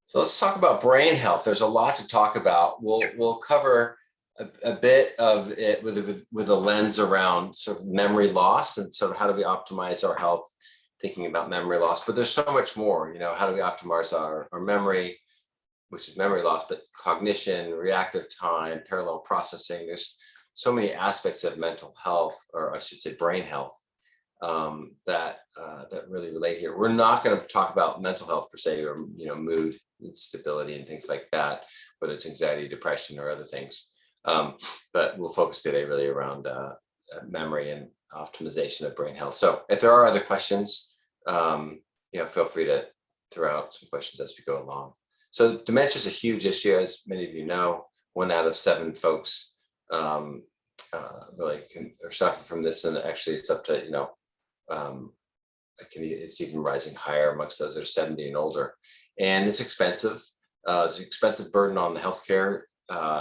So let's talk about brain health. There's a lot to talk about. We'll cover a bit of it with a lens around sort of memory loss and sort of how do we optimize our health, thinking about memory loss. But there's so much more. How do we optimize our memory, which is memory loss, but cognition, reactive time, parallel processing. There's so many aspects of mental health, or I should say brain health, that really relate here. We're not going to talk about mental health per se, or mood instability and things like that, whether it's anxiety, depression, or other things. But we'll focus today really around memory and optimization of brain health. So if there are other questions, feel free to throw out some questions as we go along. So dementia is a huge issue, as many of you know. 1 out of 7 folks really are suffering from this, and actually it's up to it's even rising higher amongst those that are 70 and older. And it's expensive. It's an expensive burden on the healthcare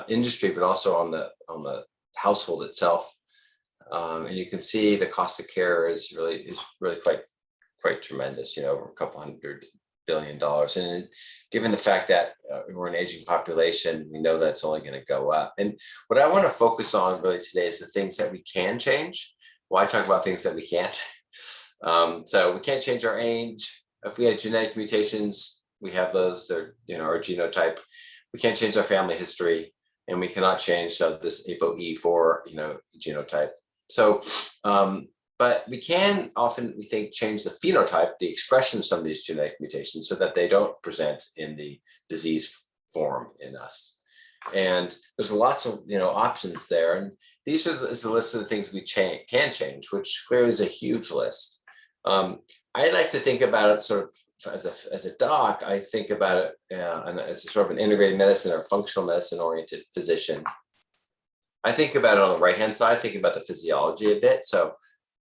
industry, but also on the household itself. And you can see the cost of care is really quite tremendous. Over a couple $100 billion. And given the fact that we're an aging population, we know that's only going to go up. And what I want to focus on really today is the things that we can change. Why talk about things that we can't? So we can't change our age. If we had genetic mutations, we have those. They're our genotype. We can't change our family history, and we cannot change this ApoE4 genotype. So, but we can often, we think, change the phenotype, the expression of some of these genetic mutations, so that they don't present in the disease form in us. And there's lots of options there, and these is the list of the things we can change, which clearly is a huge list. I like to think about it sort of as a doc. I think about it as a sort of an integrated medicine or functional medicine oriented physician. I think about it on the right hand side, thinking about the physiology a bit. So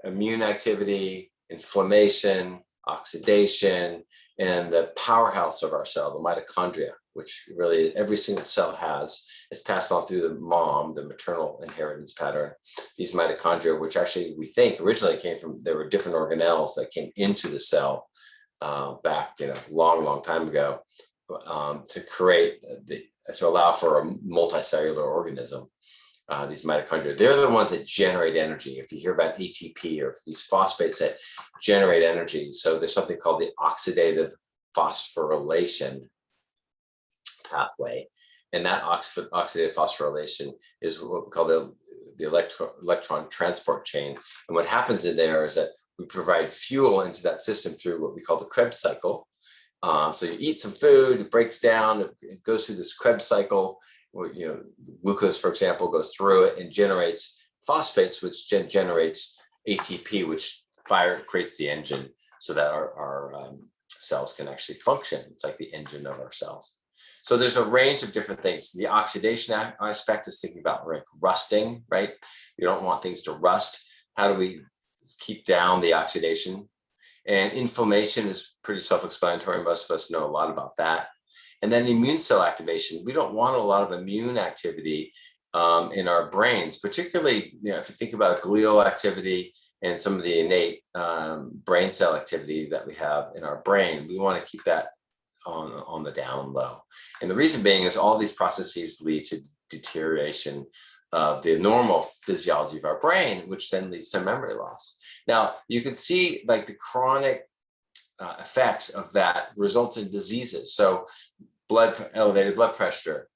immune activity, inflammation, oxidation, and the powerhouse of our cell, the mitochondria, which really every single cell has. It's passed on through the mom, the maternal inheritance pattern. These mitochondria, which actually we think originally came from, there were different organelles that came into the cell back, long time ago, to allow for a multicellular organism. These mitochondria, they're the ones that generate energy. If you hear about ATP or these phosphates that generate energy, so there's something called the oxidative phosphorylation pathway, and that oxidative phosphorylation is what we call the electron transport chain. And what happens in there is that we provide fuel into that system through what we call the Krebs cycle. So you eat some food, it breaks down, it goes through this Krebs cycle. Glucose, for example, goes through it and generates phosphates, which generates ATP, which creates the engine so that our cells can actually function. It's like the engine of our cells. So there's a range of different things. The oxidation aspect is thinking about rusting, right? You don't want things to rust. How do we keep down the oxidation? And inflammation is pretty self-explanatory. Most of us know a lot about that. And then immune cell activation. We don't want a lot of immune activity in our brains, particularly if you think about glial activity and some of the innate brain cell activity that we have in our brain. We want to keep that on the down low. And the reason being is all these processes lead to deterioration of the normal physiology of our brain, which then leads to memory loss. Now, you can see like the chronic effects of that result in diseases. So elevated blood pressure,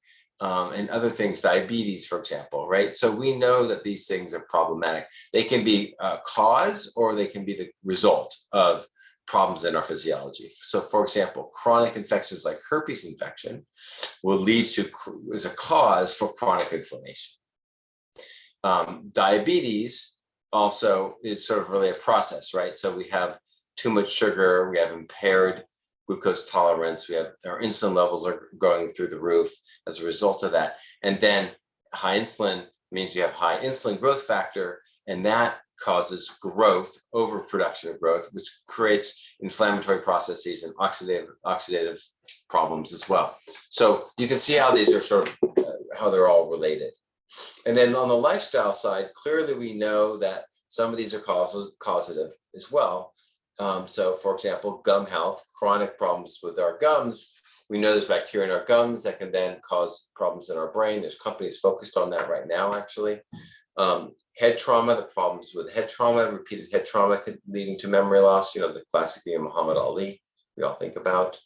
and other things, diabetes, for example, right? So we know that these things are problematic. They can be a cause, or they can be the result of problems in our physiology. So for example, chronic infections like herpes infection will lead to, as a cause for chronic inflammation. Diabetes also is sort of really a process, right? So we have too much sugar, we have impaired glucose tolerance, we have our insulin levels are going through the roof as a result of that. And then high insulin means you have high insulin growth factor, and that causes growth, overproduction of growth, which creates inflammatory processes and oxidative problems as well. So you can see how these are sort of, how they're all related. And then on the lifestyle side, clearly we know that some of these are causative as well. So for example, gum health, chronic problems with our gums We know there's bacteria in our gums that can then cause problems in our brain. There's companies focused on that right now, actually. Head trauma, the problems with head trauma, repeated head trauma leading to memory loss, the classic being Muhammad Ali, we all think about.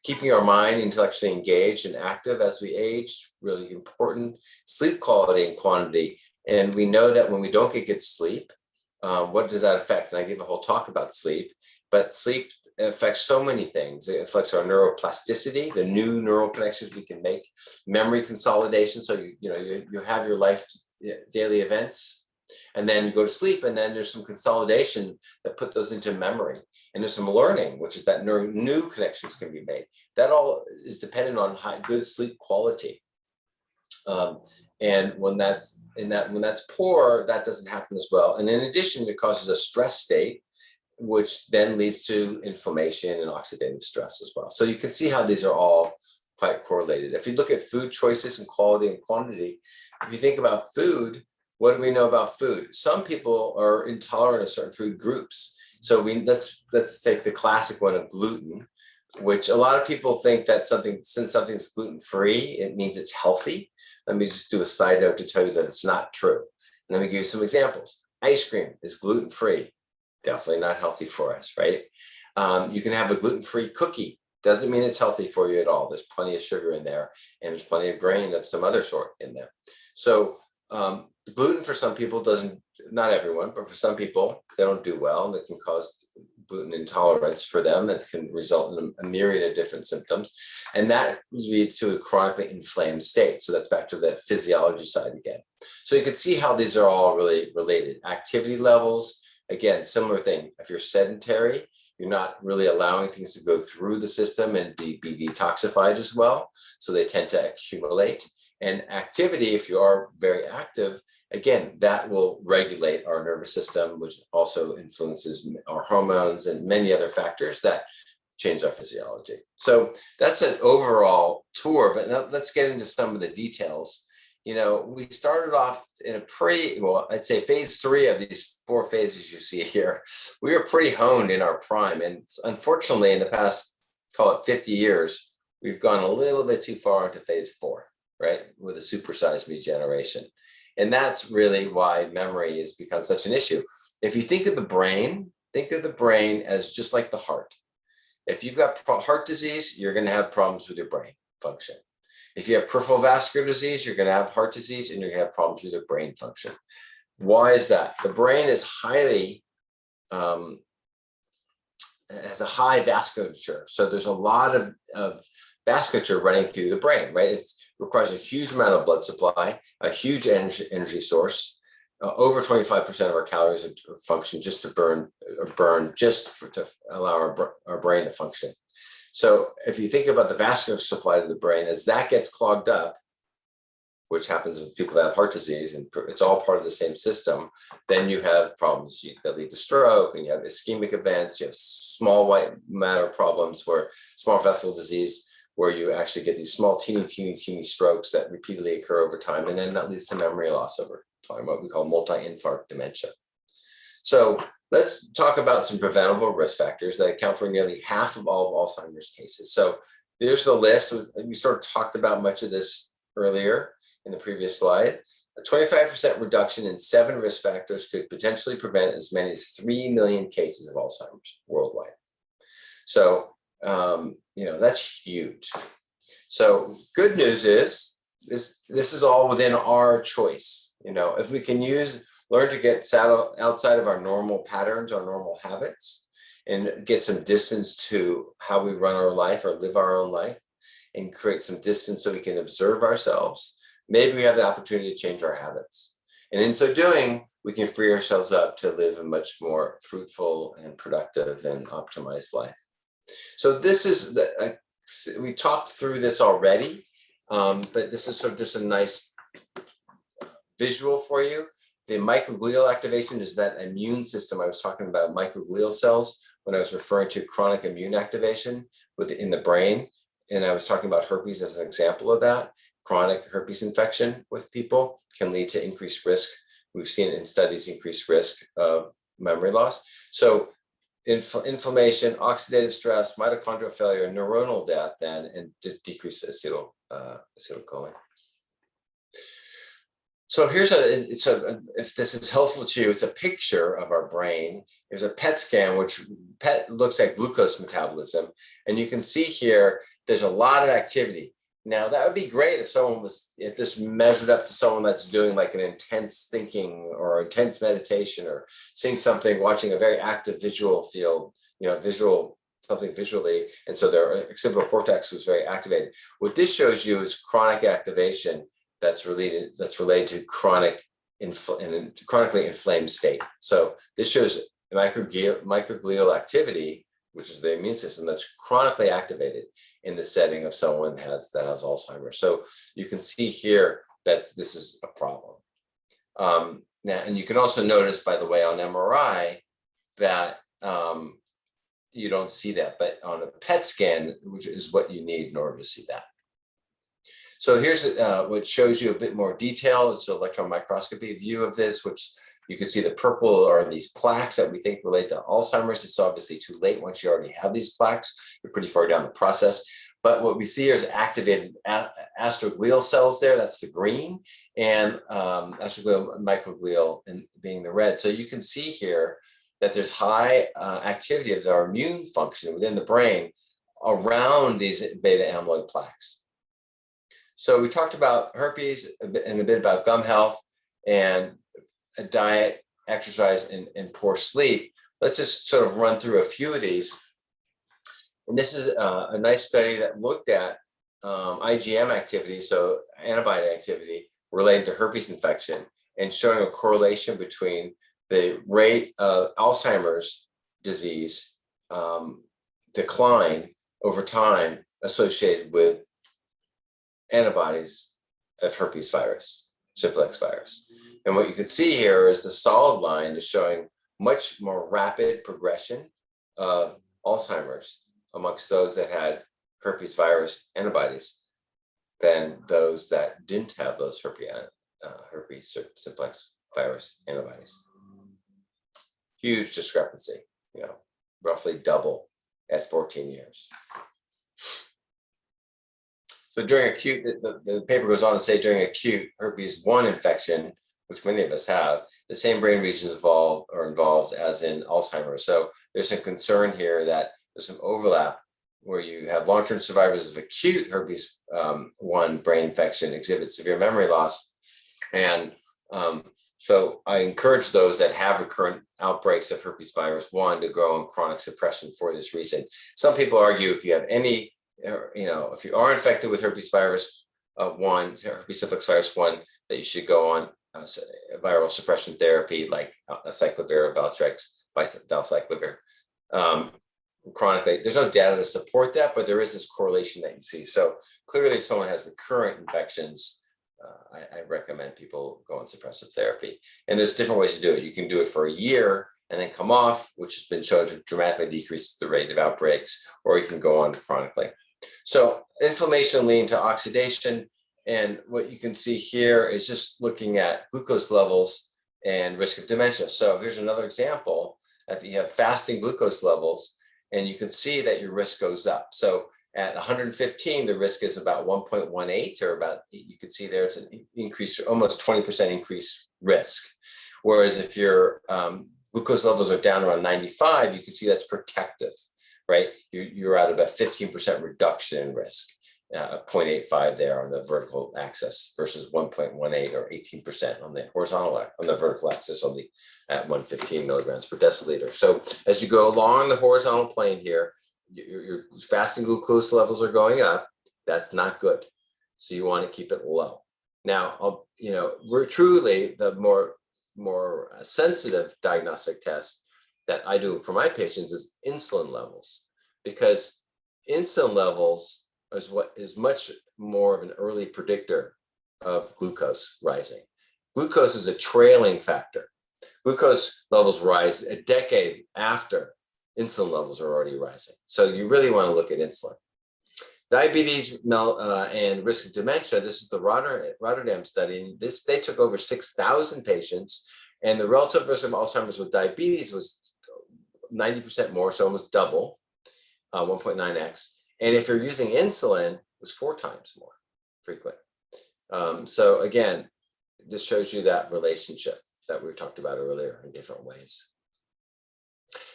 Keeping our mind intellectually engaged and active as we age, really important. Sleep quality and quantity. And we know that when we don't get good sleep, what does that affect? And I gave a whole talk about sleep, but sleep affects so many things. It affects our neuroplasticity, the new neural connections we can make, memory consolidation. So you have your life daily events, and then you go to sleep, and then there's some consolidation that put those into memory, and there's some learning, which is that new connections can be made. That all is dependent on good sleep quality. And when that's poor, that doesn't happen as well. And in addition, it causes a stress state, which then leads to inflammation and oxidative stress as well. So you can see how these are all quite correlated. If you look at food choices and quality and quantity, if you think about food, what do we know about food? Some people are intolerant of certain food groups. So let's take the classic one of gluten, which a lot of people think that since something's gluten-free, it means it's healthy. Let me just do a side note to tell you that it's not true. And let me give you some examples. Ice cream is gluten-free. Definitely not healthy for us, right? You can have a gluten-free cookie. Doesn't mean it's healthy for you at all. There's plenty of sugar in there, and there's plenty of grain of some other sort in there. So gluten for some people not everyone, but for some people, they don't do well, and it can cause gluten intolerance for them. That can result in a myriad of different symptoms. And that leads to a chronically inflamed state. So that's back to the physiology side again. So you can see how these are all really related. Activity levels, again, similar thing. If you're sedentary, you're not really allowing things to go through the system and be detoxified as well. So they tend to accumulate. And activity, if you are very active, again, that will regulate our nervous system, which also influences our hormones and many other factors that change our physiology. So that's an overall tour, but now let's get into some of the details. We started off in I'd say phase 3 of these 4 phases you see here. We were pretty honed in our prime. And unfortunately, in the past, call it 50 years, we've gone a little bit too far into phase 4, right? With a supersized me generation. And that's really why memory has become such an issue. If you think of the brain as just like the heart. If you've got heart disease, you're going to have problems with your brain function. If you have peripheral vascular disease, you're going to have heart disease, and you're going to have problems with your brain function. Why is that? The brain is has a high vasculature. So there's a lot of vasculature running through the brain, right? It requires a huge amount of blood supply, a huge energy source. Over 25% of our calories are function just to burn to allow our brain to function. So if you think about the vascular supply to the brain, as that gets clogged up, which happens with people that have heart disease, and it's all part of the same system, then you have problems that lead to stroke, and you have ischemic events, you have small white matter problems, where small vessel disease, where you actually get these small, teeny strokes that repeatedly occur over time, and then that leads to memory loss over time, what we call multi-infarct dementia. So let's talk about some preventable risk factors that account for nearly half of all of Alzheimer's cases. So there's the list. We sort of talked about much of this earlier in the previous slide. A 25% reduction in 7 risk factors could potentially prevent as many as 3 million cases of Alzheimer's worldwide. So, that's huge. So good news is this is all within our choice. If we can learn to get outside of our normal patterns, our normal habits, and get some distance to how we run our life or live our own life, and create some distance so we can observe ourselves, maybe we have the opportunity to change our habits. And in so doing, we can free ourselves up to live a much more fruitful and productive and optimized life. So this is, we talked through this already, but this is sort of just a nice visual for you. The microglial activation is that immune system. I was talking about microglial cells when I was referring to chronic immune activation in the brain. And I was talking about herpes as an example of that. Chronic herpes infection with people can lead to increased risk. We've seen in studies increased risk of memory loss. So inflammation, oxidative stress, mitochondrial failure, neuronal death, and just decrease acetylcholine. So here's if this is helpful to you, it's a picture of our brain. There's a PET scan, which PET looks at glucose metabolism. And you can see here, there's a lot of activity. Now, that would be great if this measured up to someone that's doing like an intense thinking or intense meditation or seeing something, watching a very active visual field, something visually. And so their occipital cortex was very activated. What this shows you is chronic activation that's related to chronically inflamed state. So this shows microglial activity, which is the immune system that's chronically activated in the setting of someone that has Alzheimer's. So you can see here that this is a problem. Now, and you can also notice, by the way, on MRI that you don't see that, but on a PET scan, which is what you need in order to see that. So here's what shows you a bit more detail. It's an electron microscopy view of this, which you can see the purple are these plaques that we think relate to Alzheimer's. It's obviously too late once you already have these plaques. You're pretty far down the process. But what we see here is activated astroglial cells there. That's the green, and astroglial microglial being the red. So you can see here that there's high activity of our immune function within the brain around these beta amyloid plaques. So we talked about herpes and a bit about gum health and a diet, exercise, and poor sleep. Let's just sort of run through a few of these. And this is a nice study that looked at IgM activity, so antibody activity related to herpes infection, and showing a correlation between the rate of Alzheimer's disease decline over time associated with antibodies of herpes virus, simplex virus. And what you can see here is the solid line is showing much more rapid progression of Alzheimer's amongst those that had herpes virus antibodies than those that didn't have those herpes simplex virus antibodies. Huge discrepancy, roughly double at 14 years. So during acute, the paper goes on to say during acute herpes 1 infection, which many of us have, the same brain regions are involved as in Alzheimer's. So there's some concern here that there's some overlap where you have long-term survivors of acute herpes 1 brain infection exhibit severe memory loss. And so I encourage those that have recurrent outbreaks of herpes virus 1 to go on chronic suppression for this reason. Some people argue if you have any, if you are infected with herpes virus 1, herpes simplex virus 1, that you should go on viral suppression therapy like acyclovir or valsiclovir chronically. There's no data to support that, but there is this correlation that you see. So clearly, if someone has recurrent infections, I recommend people go on suppressive therapy. And there's different ways to do it. You can do it for a year and then come off, which has been shown to dramatically decrease the rate of outbreaks, or you can go on chronically. So inflammation leading to oxidation. And what you can see here is just looking at glucose levels and risk of dementia. So here's another example. If you have fasting glucose levels, and you can see that your risk goes up. So at 115, the risk is about 1.18, or about, you can see there's an increase, almost 20% increased risk. Whereas if your glucose levels are down around 95, you can see that's protective, right? You're at about 15% reduction in risk, 0.85 there on the vertical axis versus 1.18 or 18% on the horizontal, on the vertical axis at 115 milligrams per deciliter. So as you go along the horizontal plane here, your fasting glucose levels are going up. That's not good. So you want to keep it low. Now, we're truly the more sensitive diagnostic test that I do for my patients is insulin levels, because insulin levels is what is much more of an early predictor of glucose rising. Glucose is a trailing factor. Glucose levels rise a decade after insulin levels are already rising. So you really want to look at insulin. Diabetes and risk of dementia, this is the Rotterdam study. And they took over 6,000 patients, and the relative risk of Alzheimer's with diabetes was 90% more, so almost double, 1.9x. And if you're using insulin, it was 4 times more frequent. So again, this shows you that relationship that we talked about earlier in different ways.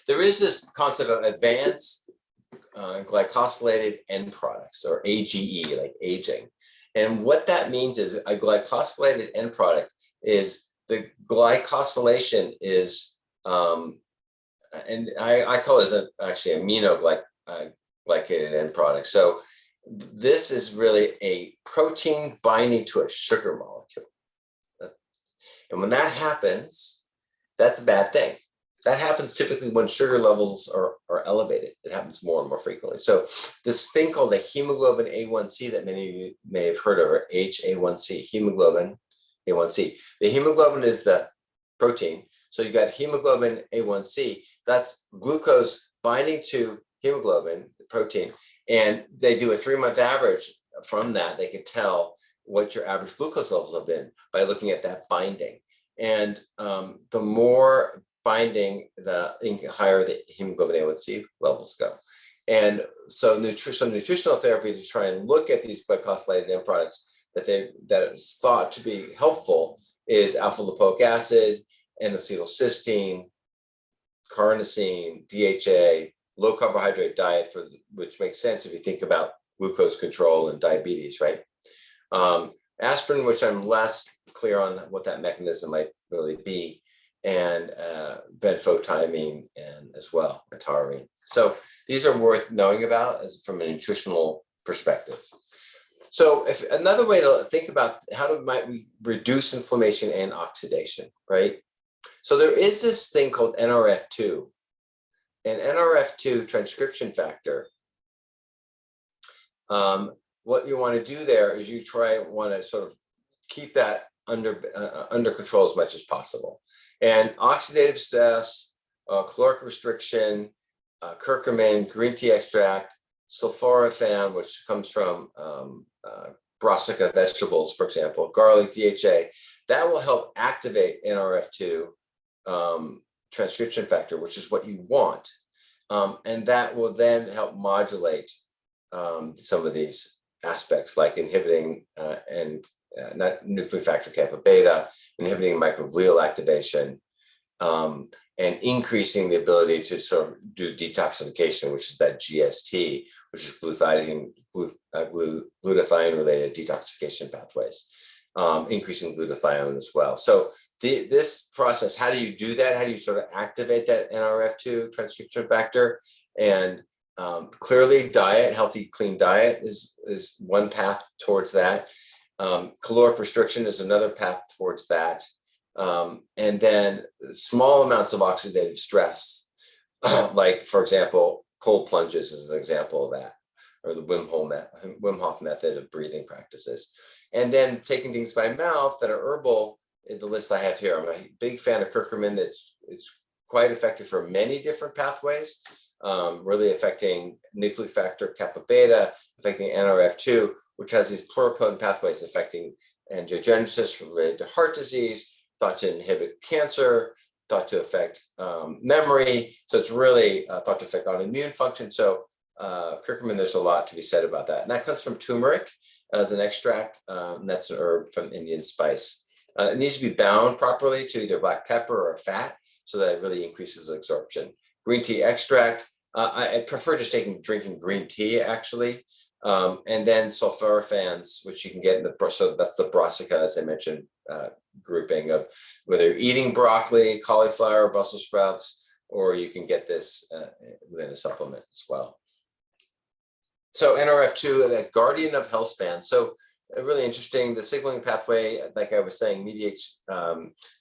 There is this concept of advanced glycosylated end products, or AGE, like aging. And what that means is a glycosylated end product is the glycosylation is, and I call it actually aminoglycated end product. So this is really a protein binding to a sugar molecule. And when that happens, that's a bad thing. That happens typically when sugar levels are elevated. It happens more and more frequently. So this thing called a hemoglobin A1C that many of you may have heard of, or HA1C, hemoglobin A1C. The hemoglobin is the protein. So you got hemoglobin A1C, that's glucose binding to hemoglobin, the protein. And they do a 3-month average. From that, they can tell what your average glucose levels have been by looking at that binding. And the more binding, the higher the hemoglobin A1C levels go. And so nutritional therapy to try and look at these glycosylated end products that is thought to be helpful is alpha lipoic acid, N-acetylcysteine, carnosine, DHA, low carbohydrate diet, which makes sense if you think about glucose control and diabetes, right? Aspirin, which I'm less clear on what that mechanism might really be, and benfotiamine and as well, and taurine. So these are worth knowing about from a nutritional perspective. So if another way to think about might we reduce inflammation and oxidation, right? So there is this thing called NRF2, and NRF2 transcription factor. What you want to do there is you want to sort of keep that under control as much as possible. And oxidative stress, caloric restriction, curcumin, green tea extract, sulforaphane, which comes from brassica vegetables, for example, garlic, DHA, that will help activate NRF2 transcription factor, which is what you want. And that will then help modulate some of these aspects, like inhibiting not nuclear factor kappa beta, inhibiting microglial activation, and increasing the ability to sort of do detoxification, which is that GST, which is glutathione-related detoxification pathways, increasing glutathione as well. So this process, how do you do that? How do you sort of activate that NRF2 transcription factor? And clearly diet, healthy, clean diet is one path towards that. Caloric restriction is another path towards that. And then small amounts of oxidative stress, like, for example, cold plunges is an example of that, or the Wim Hof method of breathing practices. And then taking things by mouth that are herbal, in the list I have here. I'm a big fan of curcumin. It's quite effective for many different pathways, really affecting nuclear factor kappa beta, affecting NRF2, which has these pluripotent pathways affecting angiogenesis related to heart disease, thought to inhibit cancer, thought to affect memory. So it's really thought to affect autoimmune function. So curcumin, there's a lot to be said about that. And that comes from turmeric as an extract. And that's an herb from Indian spice. It needs to be bound properly to either black pepper or fat so that it really increases absorption. Green tea extract, I prefer just drinking green tea, actually. And then sulforaphanes, which you can get in so that's the brassica, as I mentioned, grouping of whether you're eating broccoli, cauliflower, Brussels sprouts, or you can get this within a supplement as well. So NRF2, that guardian of health span. So really interesting, the signaling pathway, like I was saying, mediates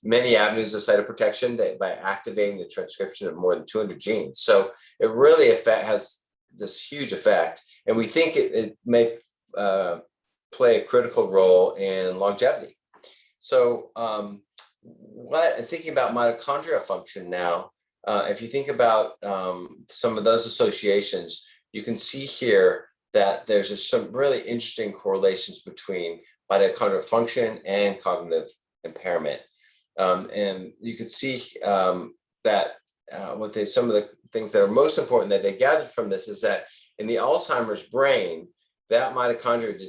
many avenues of cytoprotection by activating the transcription of more than 200 genes. So it really has this huge effect. And we think it may play a critical role in longevity. So thinking about mitochondrial function now, if you think about some of those associations, you can see here that there's just some really interesting correlations between mitochondrial function and cognitive impairment. And you could see that some of the things that are most important that they gathered from this is that in the Alzheimer's brain, that mitochondria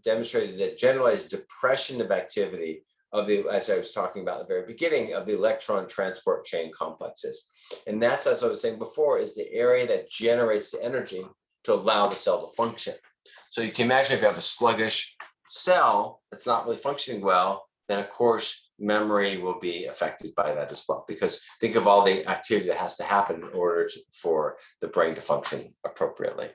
demonstrated a generalized depression of activity of the, as I was talking about at the very beginning, of the electron transport chain complexes. And that's, as I was saying before, is the area that generates the energy to allow the cell to function. So you can imagine if you have a sluggish cell that's not really functioning well, then of course memory will be affected by that as well. Because think of all the activity that has to happen in order for the brain to function appropriately.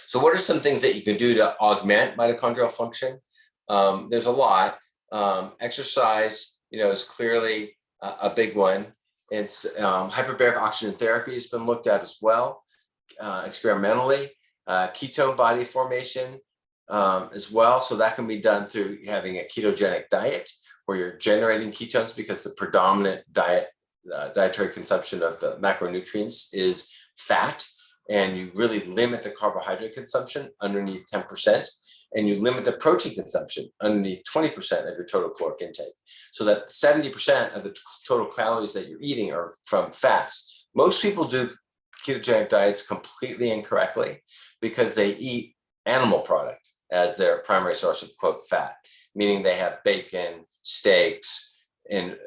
So what are some things that you can do to augment mitochondrial function? There's a lot. Exercise, is clearly a big one. It's hyperbaric oxygen therapy has been looked at as well, experimentally. Ketone body formation as well. So that can be done through having a ketogenic diet where you're generating ketones because the predominant dietary consumption of the macronutrients is fat, and you really limit the carbohydrate consumption underneath 10%, and you limit the protein consumption underneath 20% of your total caloric intake. So that 70% of the total calories that you're eating are from fats. Most people do ketogenic diets completely incorrectly because they eat animal product as their primary source of, quote, fat, meaning they have bacon, steaks, and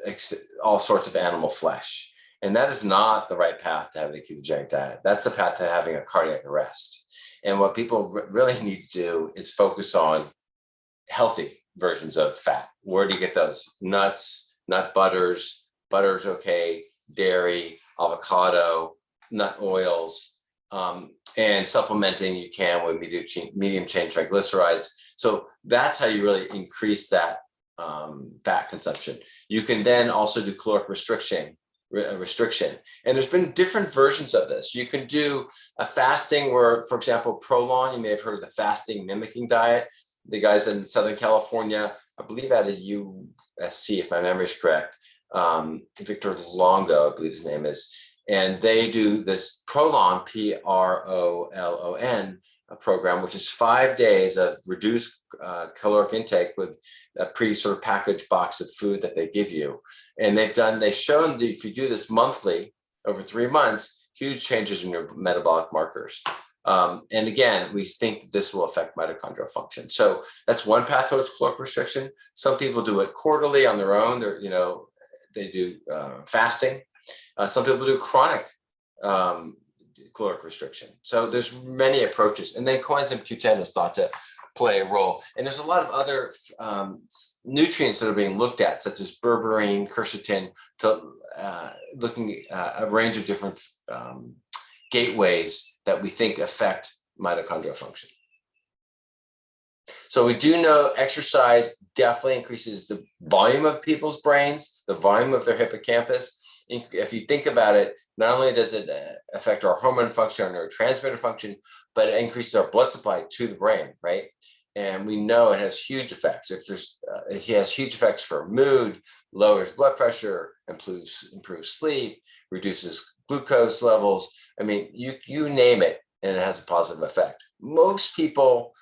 all sorts of animal flesh. And that is not the right path to having a ketogenic diet. That's the path to having a cardiac arrest. And what people really need to do is focus on healthy versions of fat. Where do you get those? Nuts, nut butters, butter's okay, dairy, avocado, nut oils, and supplementing you can with medium chain triglycerides. So that's how you really increase that fat consumption. You can then also do caloric restriction. And there's been different versions of this. You can do a fasting where, for example, Prolon, you may have heard of the fasting mimicking diet. The guys in Southern California, I believe at a USC, if my memory is correct, Victor Longo, I believe his name is, and they do this Prolon, Prolon, program, which is 5 days of reduced caloric intake with a sort of packaged box of food that they give you. And they've shown that if you do this monthly over 3 months, huge changes in your metabolic markers. And again, we think that this will affect mitochondrial function. So that's one path towards caloric restriction. Some people do it quarterly on their own. They do fasting. Some people do chronic caloric restriction. So there's many approaches. And then coenzyme Q10 is thought to play a role. And there's a lot of other nutrients that are being looked at, such as berberine, quercetin, looking at a range of different gateways that we think affect mitochondrial function. So we do know exercise definitely increases the volume of people's brains, the volume of their hippocampus. If you think about it, not only does it affect our hormone function, our neurotransmitter function, but it increases our blood supply to the brain, right? And we know it has huge effects. It has huge effects for mood, lowers blood pressure, improves sleep, reduces glucose levels. I mean, you name it, and it has a positive effect. Most people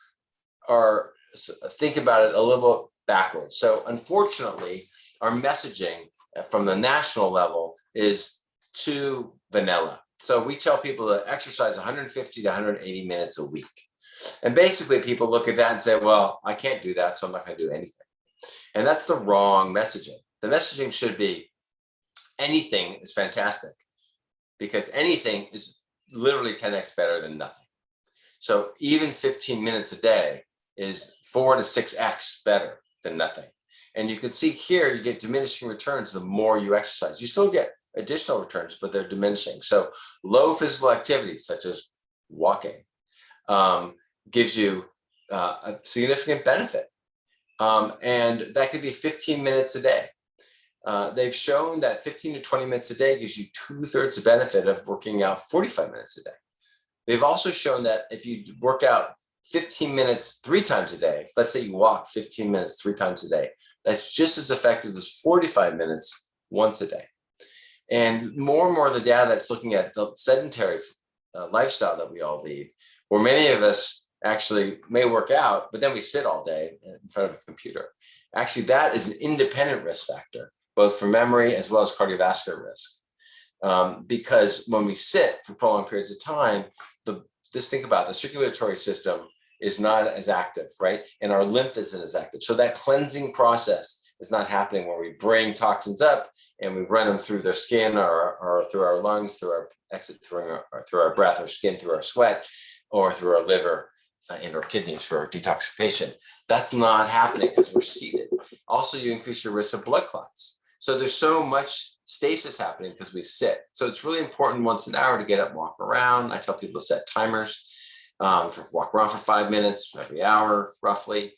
think about it a little bit backwards. So unfortunately, our messaging from the national level is too vanilla. So we tell people to exercise 150 to 180 minutes a week. And basically people look at that and say, well, I can't do that, so I'm not going to do anything. And that's the wrong messaging. The messaging should be anything is fantastic, because anything is literally 10x better than nothing. So even 15 minutes a day is 4 to 6x better than nothing. And you can see here, you get diminishing returns the more you exercise. You still get additional returns, but they're diminishing. So low physical activity, such as walking, gives you a significant benefit. And that could be 15 minutes a day. They've shown that 15 to 20 minutes a day gives you 2/3 the benefit of working out 45 minutes a day. They've also shown that if you work out 15 minutes 3 times a day, let's say you walk 15 minutes 3 times a day, that's just as effective as 45 minutes once a day. And more of the data that's looking at the sedentary lifestyle that we all lead, where many of us actually may work out, but then we sit all day in front of a computer. Actually, that is an independent risk factor, both for memory as well as cardiovascular risk. because when we sit for prolonged periods of time, just think about the circulatory system is not as active, right? And our lymph isn't as active. So that cleansing process is not happening where we bring toxins up and we run them through their skin or through our lungs, through our exit, through our breath, or skin, through our sweat, or through our liver and our kidneys for detoxification. That's not happening because we're seated. Also, you increase your risk of blood clots. So there's so much stasis happening because we sit. So it's really important once an hour to get up and walk around. I tell people to set timers for walk around for 5 minutes every hour, roughly.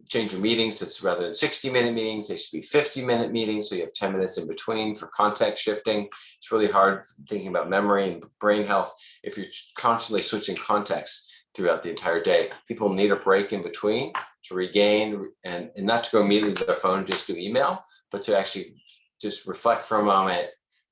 Change your meetings. It's rather than 60-minute meetings, they should be 50-minute meetings. So you have 10 minutes in between for context shifting. It's really hard thinking about memory and brain health if you're constantly switching contexts throughout the entire day. People need a break in between to regain and not to go immediately to their phone, just do email, but to actually just reflect for a moment,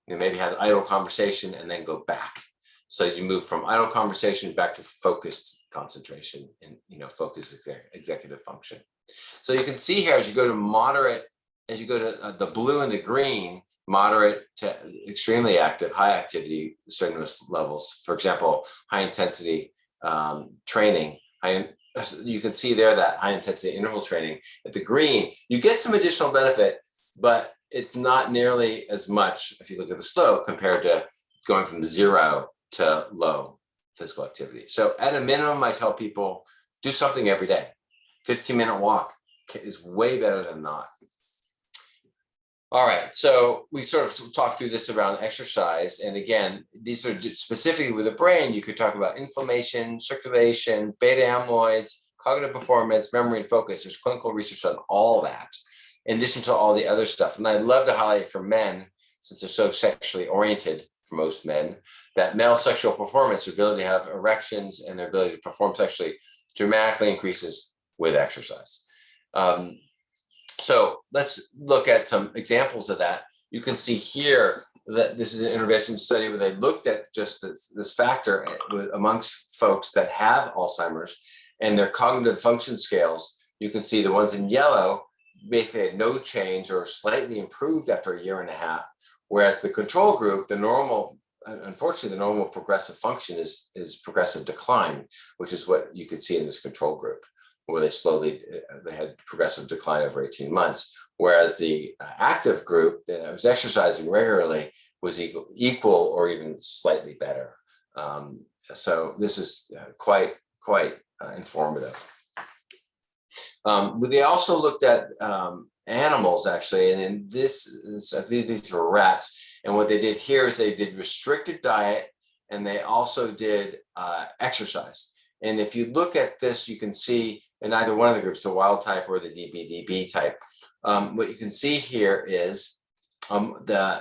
maybe have an idle conversation and then go back. So you move from idle conversation back to focused concentration and focused executive function. So you can see here as you go to moderate, as you go to the blue and the green, moderate to extremely active, high activity strenuous levels. For example, high intensity training, you can see there that high intensity interval training at the green, you get some additional benefit, but it's not nearly as much if you look at the slope compared to going from 0 to low physical activity. So at a minimum, I tell people do something every day. 15-minute walk is way better than not. All right, so we sort of talked through this around exercise. And again, these are specifically with the brain. You could talk about inflammation, circulation, beta amyloids, cognitive performance, memory, and focus. There's clinical research on all that, in addition to all the other stuff. And I'd love to highlight for men, since they're so sexually oriented for most men, that male sexual performance, their ability to have erections and their ability to perform sexually dramatically increases with exercise. So let's look at some examples of that. You can see here that this is an intervention study where they looked at just this factor amongst folks that have Alzheimer's and their cognitive function scales. You can see the ones in yellow basically had no change or slightly improved after a year and a half, whereas the control group, unfortunately, the normal progressive function is progressive decline, which is what you could see in this control group, where they had progressive decline over 18 months, whereas the active group that was exercising regularly was equal or even slightly better. So this is quite informative. They also looked at animals, actually, and in I believe these were rats. And what they did here is they did restricted diet, and they also did exercise. And if you look at this, you can see in either one of the groups, the wild type or the DBDB type, what you can see here is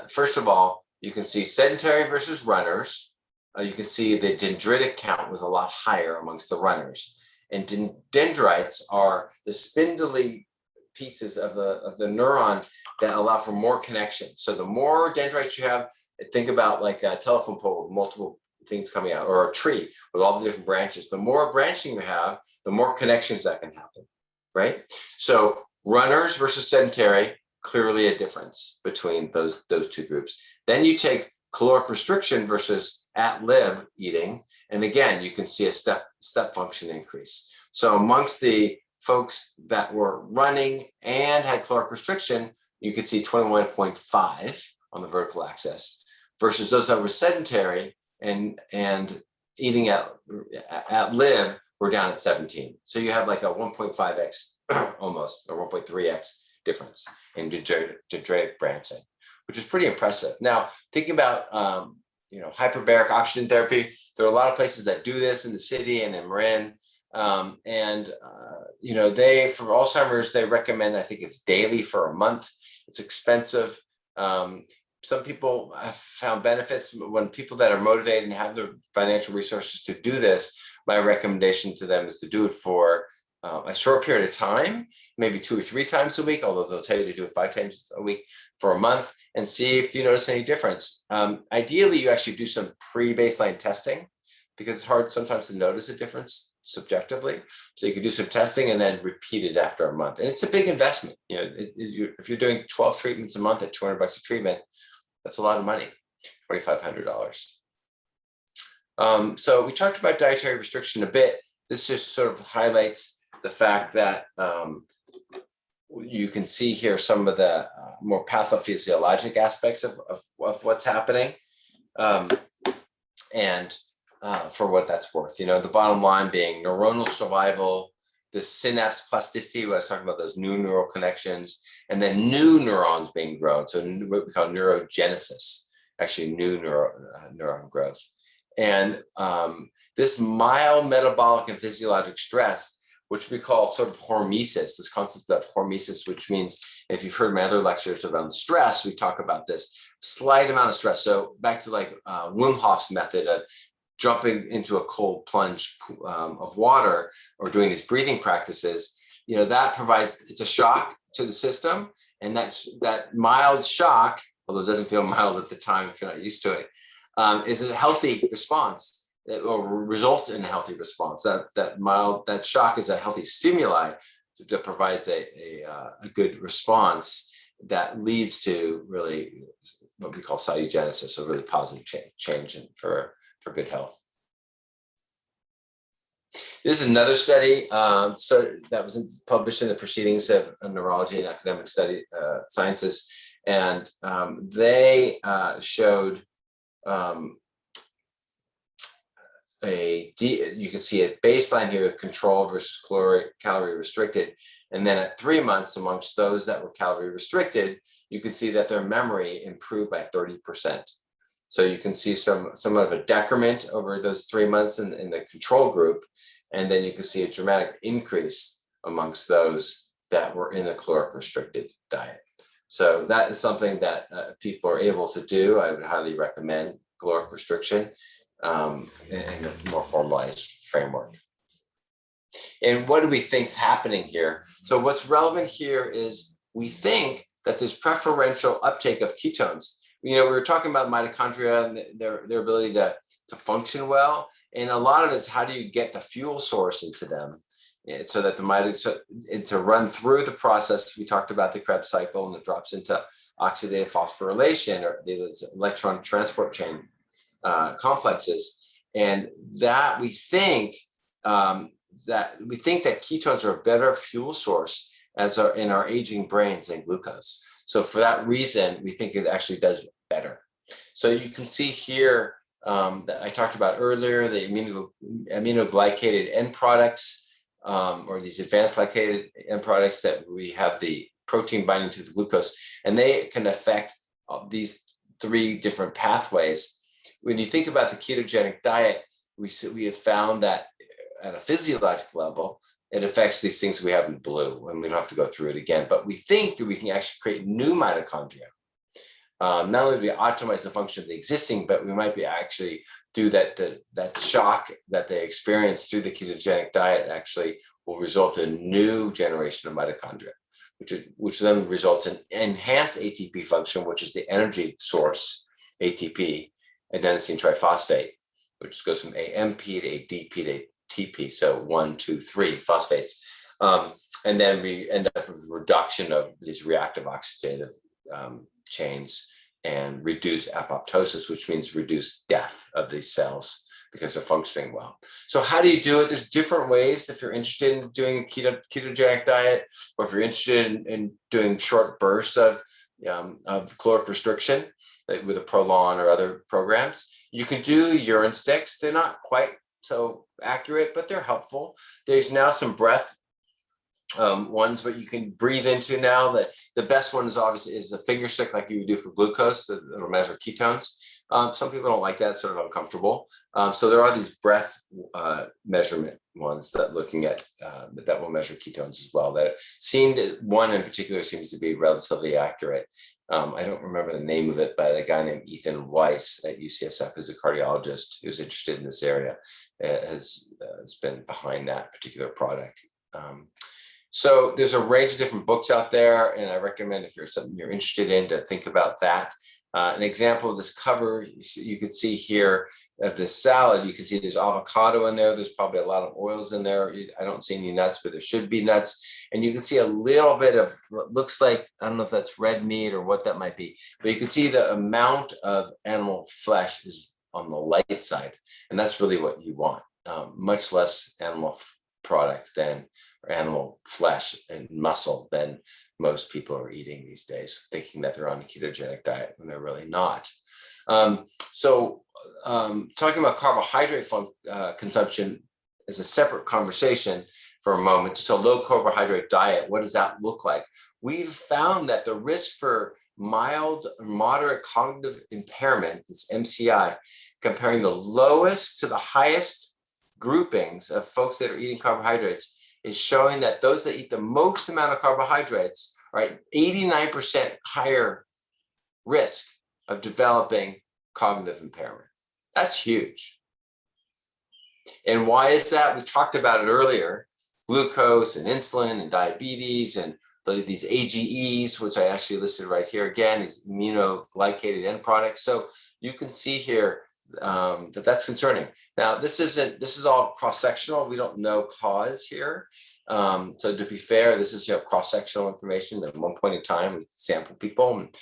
first of all, you can see sedentary versus runners. You can see the dendritic count was a lot higher amongst the runners. And dendrites are the spindly pieces of the neuron that allow for more connection. So the more dendrites you have, think about like a telephone pole with multiple things coming out, or a tree with all the different branches. The more branching you have, the more connections that can happen, right? So runners versus sedentary, clearly a difference between those two groups. Then you take caloric restriction versus at-lib eating, and again, you can see a step function increase. So amongst the folks that were running and had caloric restriction, you could see 21.5 on the vertical axis, versus those that were sedentary and eating at lib were down at 17. So you have like a 1.5x almost, or 1.3x difference in dendritic branching, which is pretty impressive. Now, thinking about hyperbaric oxygen therapy, there are a lot of places that do this in the city and in Marin. They, for Alzheimer's, they recommend, I think it's daily for a month. It's expensive. Some people have found benefits when people that are motivated and have the financial resources to do this. My recommendation to them is to do it for a short period of time, maybe 2 or 3 times a week, although they'll tell you to do it 5 times a week for a month, and see if you notice any difference. Ideally, you actually do some pre-baseline testing, because it's hard sometimes to notice a difference subjectively. So you can do some testing and then repeat it after a month. And it's a big investment. If you're doing 12 treatments a month at $200 a treatment, that's a lot of money. $2,500. So we talked about dietary restriction a bit. This just sort of highlights the fact that you can see here some of the more pathophysiologic aspects of what's happening. And for what that's worth, the bottom line being neuronal survival, the synapse plasticity, where I was talking about those new neural connections, and then new neurons being grown. So what we call neurogenesis, actually new neuron growth. And this mild metabolic and physiologic stress, which we call sort of hormesis, this concept of hormesis, which means, if you've heard my other lectures around stress, we talk about this slight amount of stress. So back to like Wim Hof's method of jumping into a cold plunge of water, or doing these breathing practices, that provides, it's a shock to the system. And that mild shock, although it doesn't feel mild at the time if you're not used to it, is a healthy response. It will result in a healthy response. That shock is a healthy stimuli that provides a good response that leads to really what we call cytogenesis, a really positive change for good health. This is another study that was published in the Proceedings of Neurology and Academic Sciences, and they showed you can see a baseline here, controlled versus calorie restricted, and then at 3 months, amongst those that were calorie restricted, you can see that their memory improved by 30%. So you can see somewhat of a decrement over those 3 months in the control group, and then you can see a dramatic increase amongst those that were in the caloric restricted diet. So that is something that people are able to do. I would highly recommend caloric restriction in a more formalized framework. And what do we think is happening here? So what's relevant here is we think that there's preferential uptake of ketones. We were talking about mitochondria and their ability to function well. And a lot of it is, how do you get the fuel source into them so that to run through the process. We talked about the Krebs cycle, and it drops into oxidative phosphorylation, or the electron transport chain complexes. And that we think that ketones are a better fuel source in our aging brains than glucose. So for that reason, we think it actually does better. So you can see here that I talked about earlier, the aminoglycated end products, or these advanced glycated end products, that we have the protein binding to the glucose, and they can affect these 3 different pathways. When you think about the ketogenic diet, we have found that at a physiological level, it affects these things we have in blue, and we don't have to go through it again. But we think that we can actually create new mitochondria. Not only do we optimize the function of the existing, but we might be actually do that shock that they experience through the ketogenic diet actually will result in new generation of mitochondria, which then results in enhanced ATP function, which is the energy source, ATP, adenosine triphosphate, which goes from AMP to ADP to ATP, so 1, 2, 3 phosphates. And then we end up with a reduction of these reactive oxidative chains and reduce apoptosis, which means reduce death of these cells because they're functioning well. So how do you do it? There's different ways. If you're interested in doing a ketogenic diet, or if you're interested in doing short bursts of caloric restriction, like with a Prolon or other programs, you can do urine sticks. They're not quite so accurate, but they're helpful. There's now some breath ones, but you can breathe into now. The best one is obviously a finger stick, like you would do for glucose, that will measure ketones. Some people don't like that, it's sort of uncomfortable. So there are these breath measurement ones that looking at that will measure ketones as well. One in particular seems to be relatively accurate. I don't remember the name of it, but a guy named Ethan Weiss at UCSF, who's a cardiologist who's interested in this area, has been behind that particular product. So there's a range of different books out there, and I recommend, if you're something you're interested in, to think about that. An example of this cover, you could see here of this salad, you can see there's avocado in there. There's probably a lot of oils in there. I don't see any nuts, but there should be nuts. And you can see a little bit of what looks like, I don't know if that's red meat or what that might be, but you can see the amount of animal flesh is on the light side. And that's really what you want. Much less animal product than, or animal flesh and muscle than most people are eating these days, thinking that they're on a ketogenic diet when they're really not. Talking about carbohydrate consumption is a separate conversation for a moment. Just a low carbohydrate diet, what does that look like? We've found that the risk for mild or moderate cognitive impairment, this MCI, comparing the lowest to the highest groupings of folks that are eating carbohydrates, is showing that those that eat the most amount of carbohydrates are at 89% higher risk of developing cognitive impairment. That's huge. And why is that? We talked about it earlier. Glucose and insulin and diabetes and these AGEs, which I actually listed right here again, these aminoglycated end products. So you can see here that's concerning. Now, this is all cross-sectional. We don't know cause here. So to be fair, this is cross-sectional information. At one point in time, we sample people and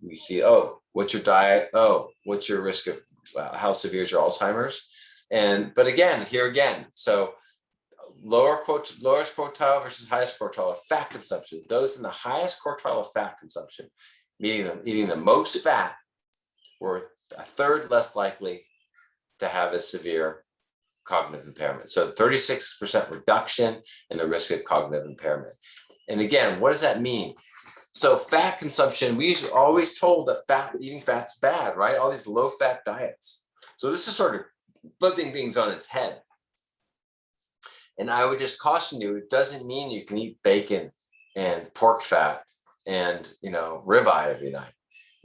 we see, oh, what's your diet? Oh, what's your risk of how severe is your Alzheimer's? But again, here again, so lowest quartile versus highest quartile of fat consumption. Those in the highest quartile of fat consumption, meaning eating the most fat, were a third less likely to have a severe cognitive impairment. So 36% reduction in the risk of cognitive impairment. And again, what does that mean? So fat consumption, we always told that eating fat's bad, right? All these low-fat diets. So this is sort of flipping things on its head. And I would just caution you, it doesn't mean you can eat bacon and pork fat and ribeye every night.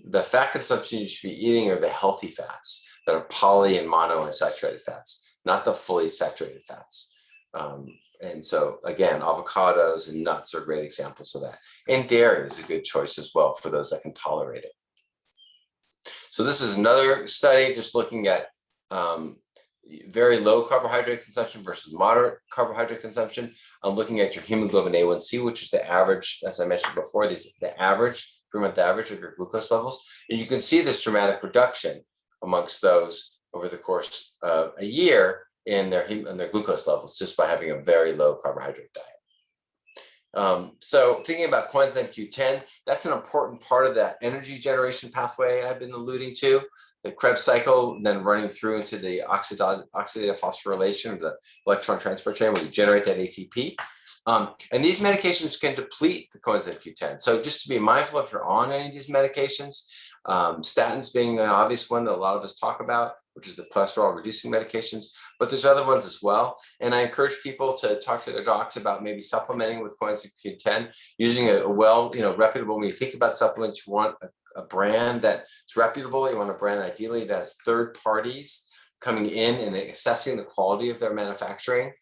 The fat consumption you should be eating are the healthy fats that are poly and monounsaturated fats, not the fully saturated fats. And so again, avocados and nuts are great examples of that. And dairy is a good choice as well for those that can tolerate it. So this is another study just looking at very low carbohydrate consumption versus moderate carbohydrate consumption. I'm looking at your hemoglobin A1C, which is the average, as I mentioned before, the average, 3-month average of your glucose levels. And you can see this dramatic reduction amongst those over the course of a year in their glucose levels just by having a very low carbohydrate diet. So thinking about coenzyme Q10, that's an important part of that energy generation pathway I've been alluding to. The Krebs cycle, then running through into the oxidative phosphorylation, or the electron transport chain, where you generate that ATP. And these medications can deplete the coenzyme Q10. So just to be mindful if you're on any of these medications, statins being an obvious one that a lot of us talk about, which is the cholesterol reducing medications, but there's other ones as well. And I encourage people to talk to their docs about maybe supplementing with coenzyme Q10, using a reputable, when you think about supplements, you want a brand that's reputable. You want a brand ideally that has third parties coming in and assessing the quality of their manufacturing,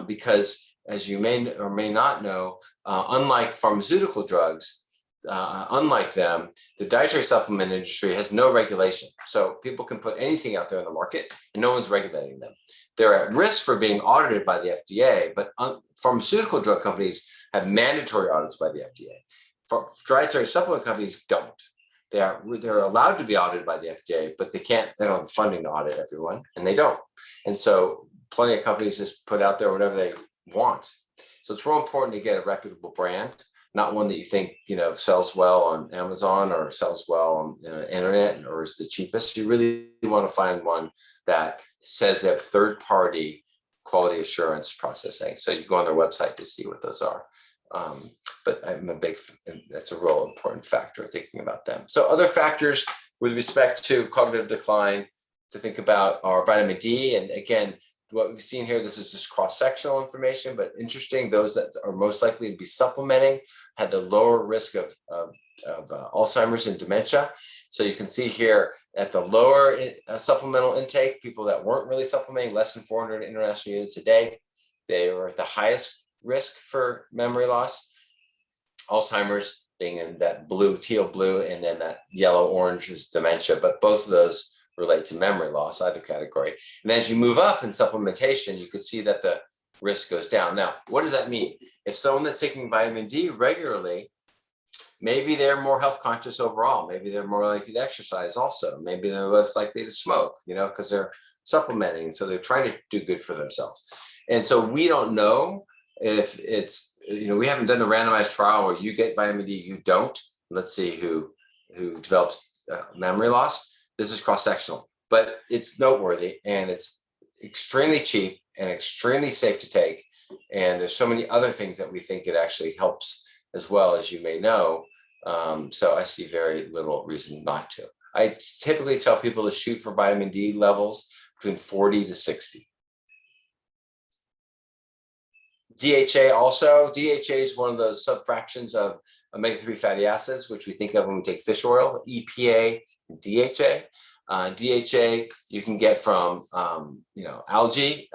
because as you may or may not know, unlike pharmaceutical drugs, unlike them, the dietary supplement industry has no regulation. So people can put anything out there in the market and no one's regulating them. They're at risk for being audited by the FDA, but pharmaceutical drug companies have mandatory audits by the FDA. Dietary supplement companies don't. They're allowed to be audited by the FDA, but they don't have the funding to audit everyone, and they don't. And so plenty of companies just put out there whatever they want. So it's real important to get a reputable brand, not one that you think sells well on Amazon or sells well on the internet or is the cheapest. You really want to find one that says they have third-party quality assurance processing. So you go on their website to see what those are. But that's a real important factor, thinking about them. So other factors with respect to cognitive decline to think about are vitamin D. And again, what we've seen here, this is just cross-sectional information, but interesting, those that are most likely to be supplementing had the lower risk of Alzheimer's and dementia. So you can see here at the lower supplemental intake, people that weren't really supplementing, less than 400 international units a day, they were at the highest risk for memory loss. Alzheimer's, being in that blue, teal blue, and then that yellow orange is dementia, but both of those relate to memory loss, either category. And as you move up in supplementation, you could see that the risk goes down. Now, what does that mean? If someone that's taking vitamin D regularly, maybe they're more health conscious overall. Maybe they're more likely to exercise also. Maybe they're less likely to smoke, because they're supplementing. So they're trying to do good for themselves. And so we don't know if it's, we haven't done the randomized trial where you get vitamin D, you don't. Let's see who develops memory loss. This is cross-sectional, but it's noteworthy and it's extremely cheap and extremely safe to take. And there's so many other things that we think it actually helps as well, as you may know. So I see very little reason not to. I typically tell people to shoot for vitamin D levels between 40 to 60. DHA also. DHA is one of those subfractions of omega-3 fatty acids, which we think of when we take fish oil, EPA, and DHA. DHA you can get from algae,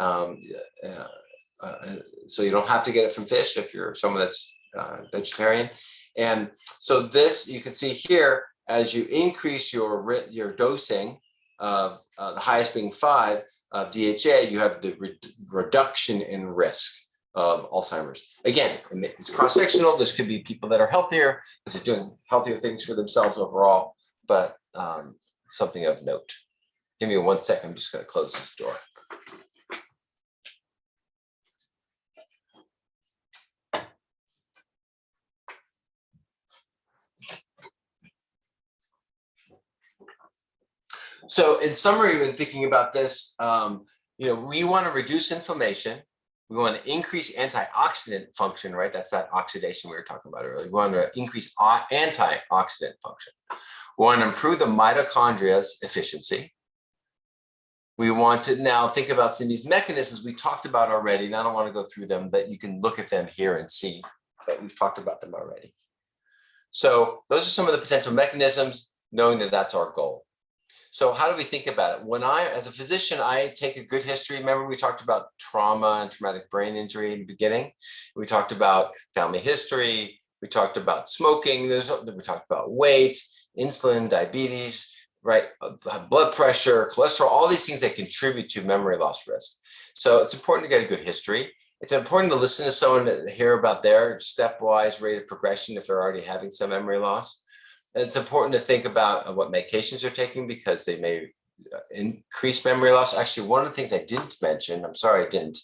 so you don't have to get it from fish if you're someone that's vegetarian. And so this, you can see here, as you increase your dosing of the highest being 5 of DHA, you have the reduction in risk of Alzheimer's. Again, it's cross-sectional. This could be people that are healthier because they're doing healthier things for themselves overall, but something of note. Give me 1 second. I'm just going to close this door. So in summary, when thinking about this, we want to reduce inflammation. We want to increase antioxidant function, right? That's that oxidation we were talking about earlier. We want to increase antioxidant function. We want to improve the mitochondria's efficiency. We want to now think about some of these mechanisms we talked about already, and I don't want to go through them, but you can look at them here and see that we've talked about them already. So those are some of the potential mechanisms, knowing that that's our goal. So how do we think about it? As a physician, I take a good history. Remember, we talked about trauma and traumatic brain injury in the beginning. We talked about family history. We talked about smoking. We talked about weight, insulin, diabetes, right? Blood pressure, cholesterol, all these things that contribute to memory loss risk. So it's important to get a good history. It's important to listen to someone to hear about their stepwise rate of progression if they're already having some memory loss. It's important to think about what medications they're taking because they may increase memory loss. Actually, one of the things I didn't mention, I'm sorry I didn't,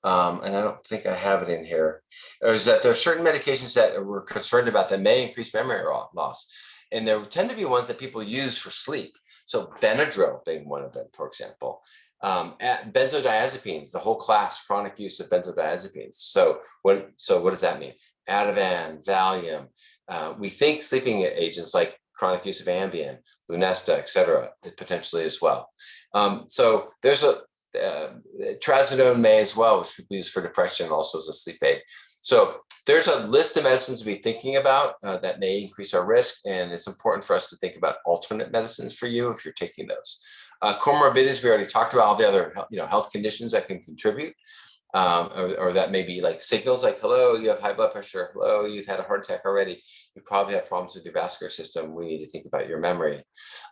and I don't think I have it in here, is that there are certain medications that we're concerned about that may increase memory loss. And there tend to be ones that people use for sleep. So Benadryl being one of them, for example. Benzodiazepines, the whole class, chronic use of benzodiazepines. So what does that mean? Ativan, Valium. We think sleeping agents like chronic use of Ambien, Lunesta, et cetera, potentially as well. So there's trazodone may as well, which people use for depression, also as a sleep aid. So there's a list of medicines to be thinking about that may increase our risk, and it's important for us to think about alternate medicines for you if you're taking those. Comorbidities, we already talked about all the other health conditions that can contribute. Or that may be like signals like, hello, you have high blood pressure. Hello, you've had a heart attack already. You probably have problems with your vascular system. We need to think about your memory.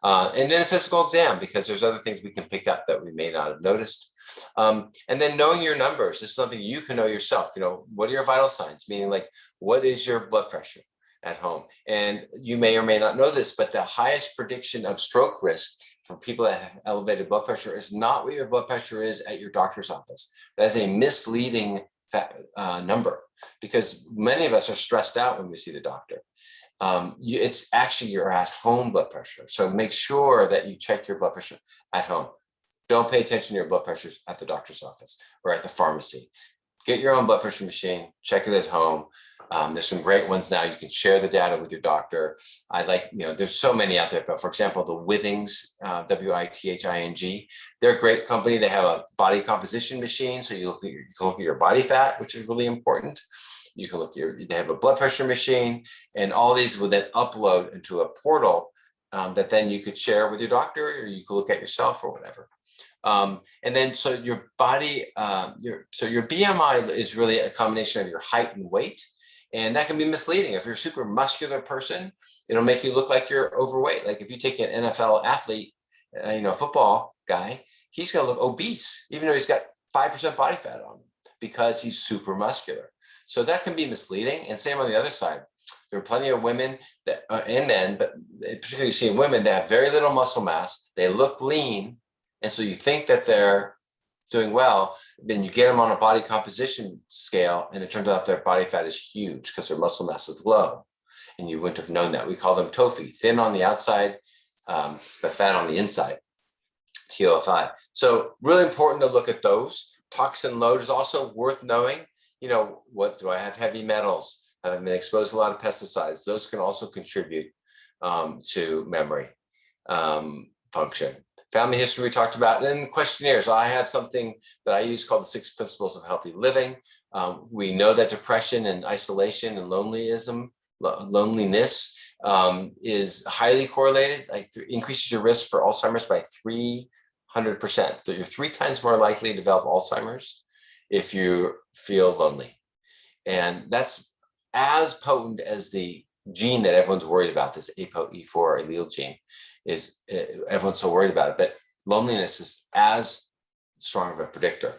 And then a physical exam, because there's other things we can pick up that we may not have noticed. And then knowing your numbers is something you can know yourself. What are your vital signs? Meaning like, what is your blood pressure at home? And you may or may not know this, but the highest prediction of stroke risk for people that have elevated blood pressure is not what your blood pressure is at your doctor's office. That's a misleading number because many of us are stressed out when we see the doctor. It's actually your at-home blood pressure. So make sure that you check your blood pressure at home. Don't pay attention to your blood pressures at the doctor's office or at the pharmacy. Get your own blood pressure machine, check it at home. There's some great ones now. You can share the data with your doctor. There's so many out there, but for example, the Withings, Withing, they're a great company. They have a body composition machine. So you can look at your body fat, which is really important. You can they have a blood pressure machine, and all these will then upload into a portal that then you could share with your doctor, or you could look at yourself or whatever. And then, so your body, your BMI is really a combination of your height and weight. And that can be misleading. If you're a super muscular person, it'll make you look like you're overweight. Like if you take an NFL athlete, football guy, he's going to look obese, even though he's got 5% body fat on him because he's super muscular. So that can be misleading. And same on the other side. There are plenty of women that and men, but particularly you see women that have very little muscle mass. They look lean. And so you think that they're doing well, then you get them on a body composition scale, and it turns out their body fat is huge because their muscle mass is low. And you wouldn't have known that. We call them TOFI, thin on the outside, but fat on the inside, TOFI. So really important to look at those. Toxin load is also worth knowing. What do I have? Heavy metals? Have I been exposed to a lot of pesticides? Those can also contribute to memory function. Family history we talked about, and then questionnaires. I have something that I use called the 6 Principles of Healthy Living. We know that depression and isolation and loneliness is highly correlated. Increases your risk for Alzheimer's by 300%. So you're 3 times more likely to develop Alzheimer's if you feel lonely. And that's as potent as the gene that everyone's worried about, this ApoE4 allele gene. Everyone's so worried about it, but loneliness is as strong of a predictor.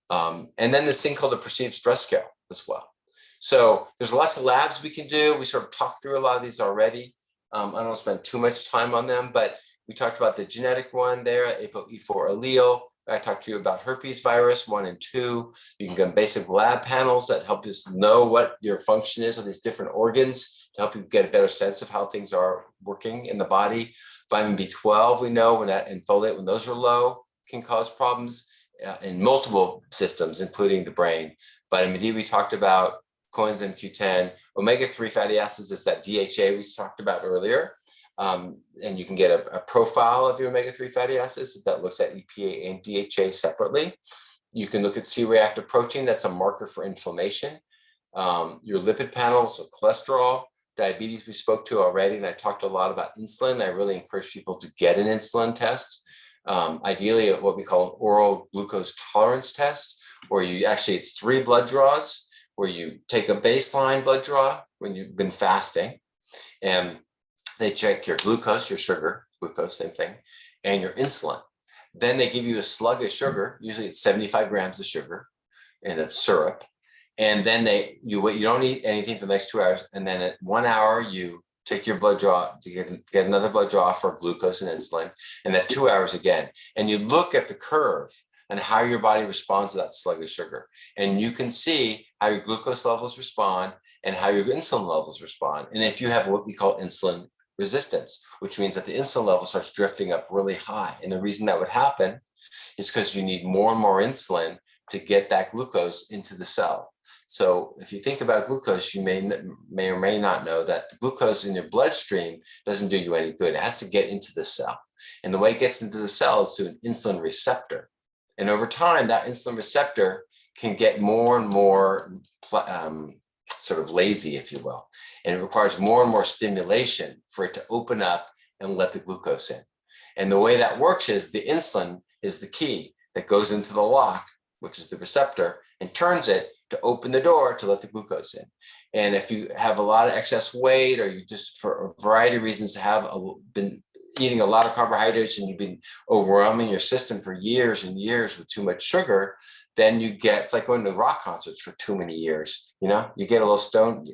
And then this thing called the perceived stress scale as well. So there's lots of labs we can do. We sort of talked through a lot of these already. I don't spend too much time on them, but we talked about the genetic one there, ApoE4 allele. I talked to you about herpes virus 1 and 2. You can get basic lab panels that help us know what your function is of these different organs to help you get a better sense of how things are working in the body. Vitamin B12, we know and folate, when those are low, can cause problems in multiple systems, including the brain. Vitamin D, we talked about, coenzyme Q10. Omega-3 fatty acids is that DHA we talked about earlier. And you can get a profile of your omega-3 fatty acids that looks at EPA and DHA separately. You can look at C-reactive protein. That's a marker for inflammation. Your lipid panel, so cholesterol, diabetes we spoke to already, and I talked a lot about insulin. I really encourage people to get an insulin test. Ideally, what we call an oral glucose tolerance test, where it's 3 blood draws, where you take a baseline blood draw when you've been fasting, and they check your glucose, your sugar, glucose, same thing, and your insulin. Then they give you a slug of sugar, usually it's 75 grams of sugar in a syrup. And then you don't eat anything for the next 2 hours. And then at 1 hour, you take your blood draw to get another blood draw for glucose and insulin. And at 2 hours again. And you look at the curve and how your body responds to that slug of sugar. And you can see how your glucose levels respond and how your insulin levels respond. And if you have what we call insulin resistance, which means that the insulin level starts drifting up really high. And the reason that would happen is because you need more and more insulin to get that glucose into the cell. So if you think about glucose, you may or may not know that the glucose in your bloodstream doesn't do you any good. It has to get into the cell. And the way it gets into the cell is through an insulin receptor. And over time, that insulin receptor can get more and more sort of lazy, if you will. And it requires more and more stimulation for it to open up and let the glucose in. And the way that works is the insulin is the key that goes into the lock, which is the receptor, and turns it to open the door to let the glucose in. And if you have a lot of excess weight, or you just, for a variety of reasons, have been eating a lot of carbohydrates and you've been overwhelming your system for years and years with too much sugar, then it's like going to rock concerts for too many years. You get a little stoned,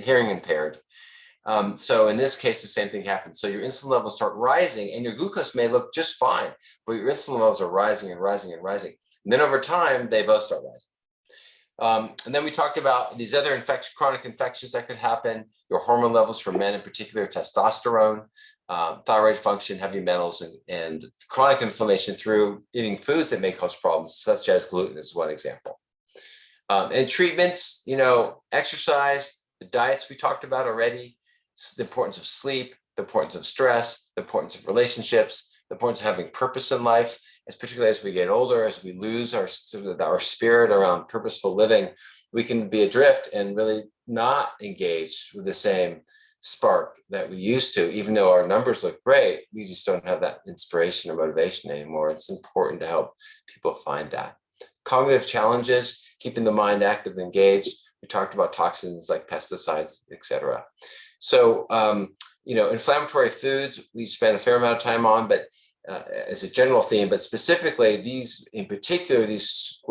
hearing impaired. So in this case, the same thing happens. So your insulin levels start rising and your glucose may look just fine, but your insulin levels are rising and rising and rising. And then over time, they both start rising. And then we talked about these other chronic infections that could happen, your hormone levels for men in particular, testosterone, thyroid function, heavy metals, and chronic inflammation through eating foods that may cause problems, such as gluten is one example. And treatments, exercise, the diets we talked about already, the importance of sleep, the importance of stress, the importance of relationships, the importance of having purpose in life, particularly as we get older, as we lose our spirit around purposeful living, we can be adrift and really not engaged with the same spark that we used to. Even though our numbers look great, we just don't have that inspiration or motivation anymore. It's important to help people find that. Cognitive challenges, keeping the mind active and engaged. We talked about toxins like pesticides, etc. So, inflammatory foods, we spend a fair amount of time on, but as a general theme, but specifically these in particular, these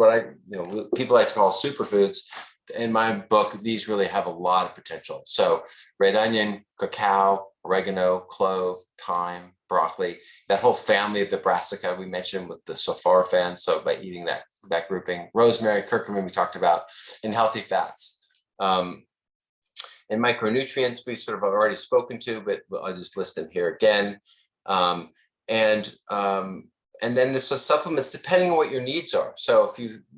people like to call superfoods. In my book, these really have a lot of potential. So red onion, cacao, oregano, clove, thyme, broccoli, that whole family of the brassica we mentioned with the sulforaphane. So by eating that grouping, rosemary, curcumin we talked about, and healthy fats. And micronutrients we sort of already spoken to, but I'll just list them here again. And then this is supplements depending on what your needs are. So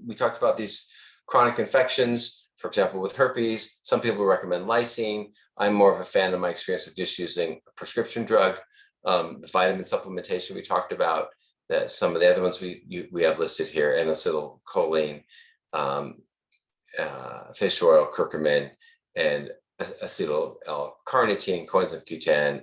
we talked about these chronic infections, for example, with herpes. Some people recommend lysine. I'm more of a fan of my experience of just using a prescription drug. The vitamin supplementation we talked about. Some of the other ones we have listed here: N-acetylcholine, fish oil, curcumin, and acetyl L-carnitine, coenzyme Q10,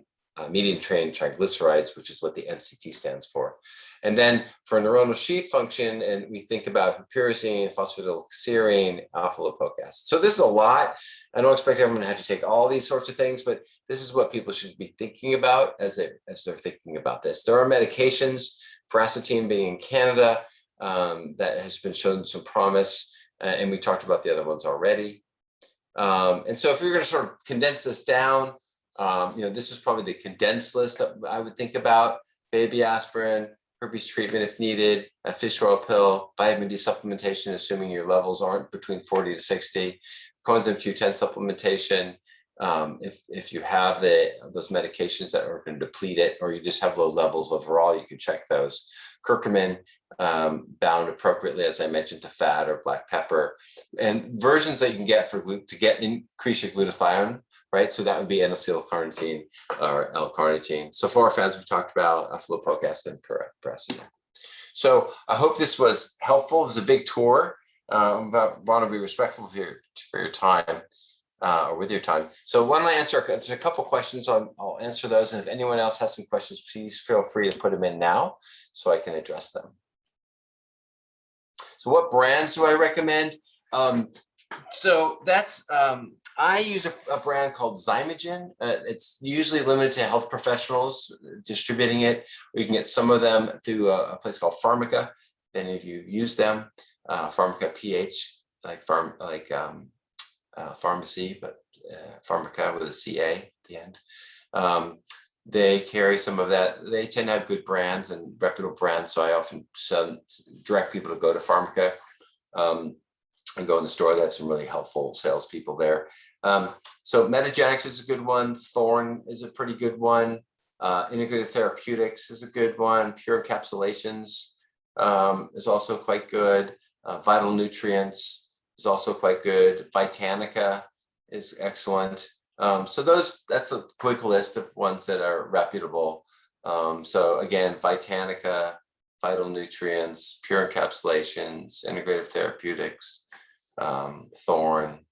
medium chain triglycerides, which is what the MCT stands for. And then for neuronal sheath function, and we think about pyrazine, phosphatidylserine, alpha-lipoic acid. So this is a lot. I don't expect everyone to have to take all these sorts of things, but this is what people should be thinking about as they're thinking about this. There are medications, paracetamol being in Canada, that has been shown some promise, and we talked about the other ones already. And so if you're going to sort of condense this down, this is probably the condensed list that I would think about: baby aspirin, herpes treatment if needed, a fish oil pill, vitamin D supplementation, assuming your levels aren't between 40 to 60, coenzyme Q10 supplementation. If you have those medications that are going to deplete it, or you just have low levels overall, you can check those. Curcumin, bound appropriately, as I mentioned, to fat or black pepper, and versions that you can get increase your glutathione, right? So that would be N-acetylcarnitine or L-carnitine. Sulforaphanes we've talked about, alpha-lipoic acid, and paracetamol. So I hope this was helpful. It was a big tour, but want to be respectful for your time. Or with your time. So why don't I answer, there's a couple questions, I'll answer those. And if anyone else has some questions, please feel free to put them in now so I can address them. So what brands do I recommend? So that's, I use a brand called Zymogen. It's usually limited to health professionals distributing it, or you can get some of them through a place called Pharmaca. If any of you use them, Pharmaca PH, pharmacy, but Pharmaca with a CA at the end. They carry some of that. They tend to have good brands and reputable brands, so I often direct people to go to Pharmaca and go in the store. They have some really helpful salespeople there. So Metagenics is a good one. Thorne is a pretty good one. Integrative Therapeutics is a good one. Pure Encapsulations is also quite good. Vital Nutrients is also quite good. Vitanica is excellent. So that's a quick list of ones that are reputable. So again, Vitanica, Vital Nutrients, Pure Encapsulations, Integrative Therapeutics, Thorne,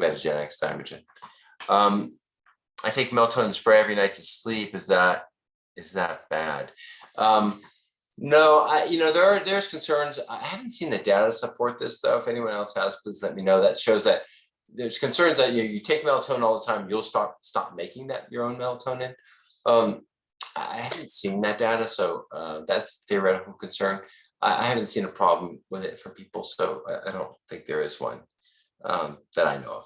Metagenics, Zymogen. I take melatonin spray every night to sleep. Is that bad? No, there's concerns. I haven't seen the data to support this, though. If anyone else has, please let me know. That shows that there's concerns that you take melatonin all the time, you'll stop making your own melatonin. I haven't seen that data, so that's a theoretical concern. I haven't seen a problem with it for people, so I don't think there is one that I know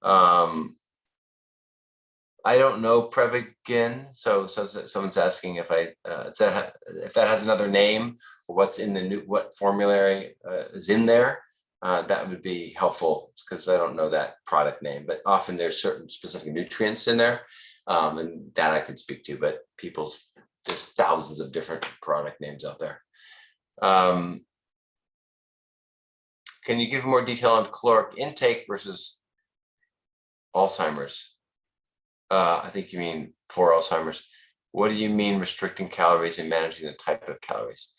of. I don't know Prevagen, so someone's asking if that has another name, or what's in what formulary is in there. That would be helpful, because I don't know that product name, but often there's certain specific nutrients in there, and that I can speak to, but there's thousands of different product names out there. Can you give more detail on caloric intake versus Alzheimer's? I think you mean for Alzheimer's. What do you mean restricting calories and managing the type of calories?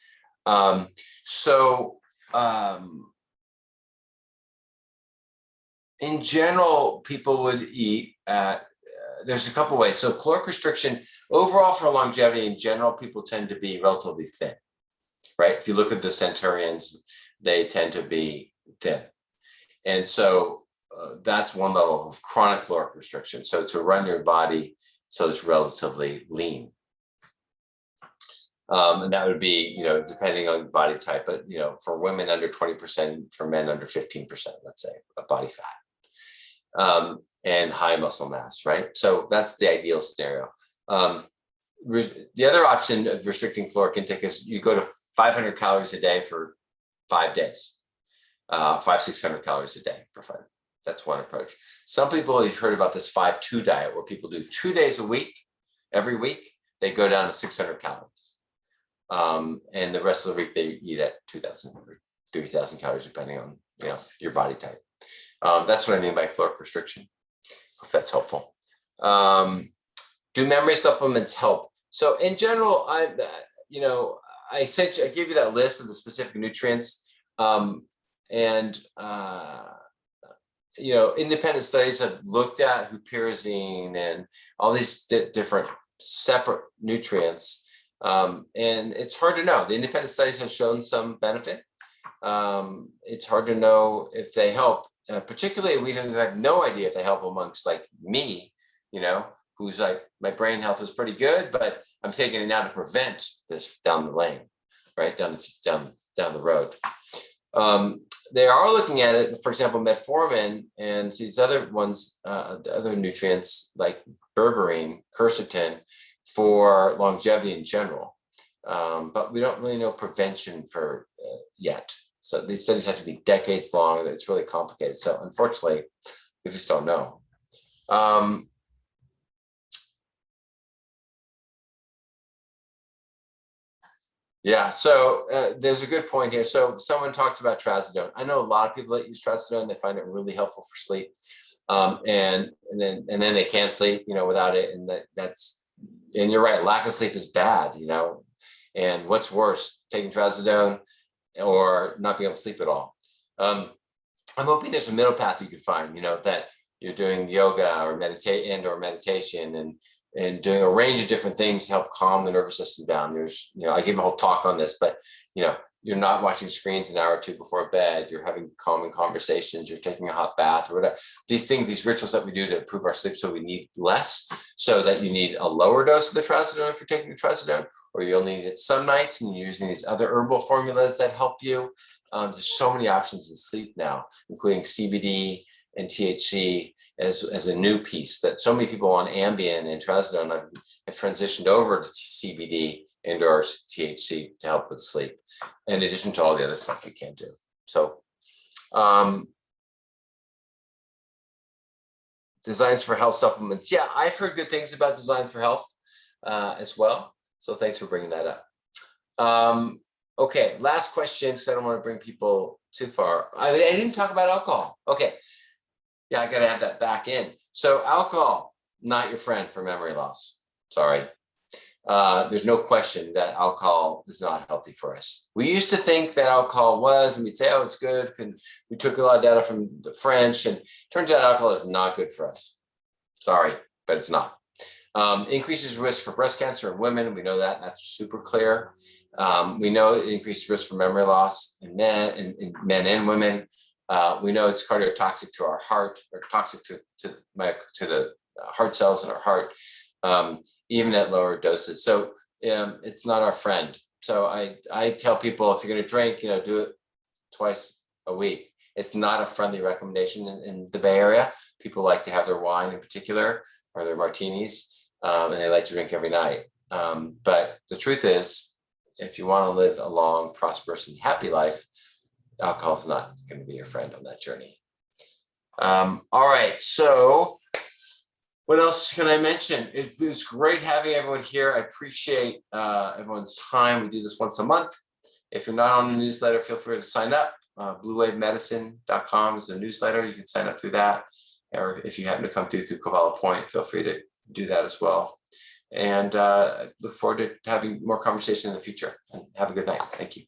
In general, people would eat at, there's a couple ways. So caloric restriction, overall for longevity in general, people tend to be relatively thin, right? If you look at the centurions, they tend to be thin. And so that's one level of chronic caloric restriction. So to run your body so it's relatively lean. And that would be, depending on body type, but, for women under 20%, for men under 15%, let's say, of body fat, and high muscle mass, right? So that's the ideal scenario. The other option of restricting caloric intake is you go to 500 calories a day for 5 days, 600 calories a day for 5. That's one approach. Some people, you've heard about this 5-2 diet, where people do 2 days a week, every week, they go down to 600 calories. And the rest of the week they eat at 2,000 or 3,000 calories, depending on your body type. That's what I mean by caloric restriction. If that's helpful. Do memory supplements help? So in general, I gave you that list of the specific nutrients, independent studies have looked at huperazine and all these different separate nutrients. And it's hard to know. The independent studies have shown some benefit. It's hard to know if they help. Particularly, we have no idea if they help amongst like me, who's like, my brain health is pretty good, but I'm taking it now to prevent this down the lane, right? Down the road. They are looking at it, for example, metformin and these other ones, other nutrients like berberine, quercetin, for longevity in general. But we don't really know prevention for yet. So these studies have to be decades long. It's really complicated. So unfortunately, we just don't know. Yeah, so there's a good point here. So someone talked about trazodone. I know a lot of people that use trazodone. They find it really helpful for sleep, and then they can't sleep, without it. And and you're right. Lack of sleep is bad, And what's worse, taking trazodone or not being able to sleep at all? I'm hoping there's a middle path you could find. That you're doing yoga or meditation and doing a range of different things to help calm the nervous system down. There's, I gave a whole talk on this, but, you're not watching screens an hour or two before bed. You're having calming conversations. You're taking a hot bath or whatever. These things, these rituals that we do to improve our sleep, so we need less, so that you need a lower dose of the trazodone if you're taking the trazodone, or you'll need it some nights and you're using these other herbal formulas that help you. There's so many options in sleep now, including CBD and THC as a new piece that so many people on Ambien and trazodone have transitioned over to CBD and or THC to help with sleep, in addition to all the other stuff you can do. So designs for health supplements. Yeah, I've heard good things about design for health as well. So thanks for bringing that up. Okay, last question, because I don't want to bring people too far. I didn't talk about alcohol. Okay. Yeah, I got to add that back in. So alcohol, not your friend for memory loss. Sorry. There's no question that alcohol is not healthy for us. We used to think that alcohol was, and we'd say, oh, it's good. We took a lot of data from the French, and it turns out alcohol is not good for us. Sorry, but it's not. Increases risk for breast cancer in women. We know that. That's super clear. We know it increases risk for memory loss in men and women. We know it's cardiotoxic to our heart, or toxic to the heart cells in our heart, even at lower doses. So it's not our friend. So I tell people, if you're going to drink, do it twice a week. It's not a friendly recommendation in the Bay Area. People like to have their wine in particular, or their martinis, and they like to drink every night. But the truth is, if you want to live a long, prosperous, and happy life, alcohol is not going to be your friend on that journey. All right. So what else can I mention? It was great having everyone here. I appreciate everyone's time. We do this once a month. If you're not on the newsletter, feel free to sign up. BlueWaveMedicine.com is a newsletter. You can sign up through that. Or if you happen to come through Cavallo Point, feel free to do that as well. And look forward to having more conversation in the future. And have a good night. Thank you.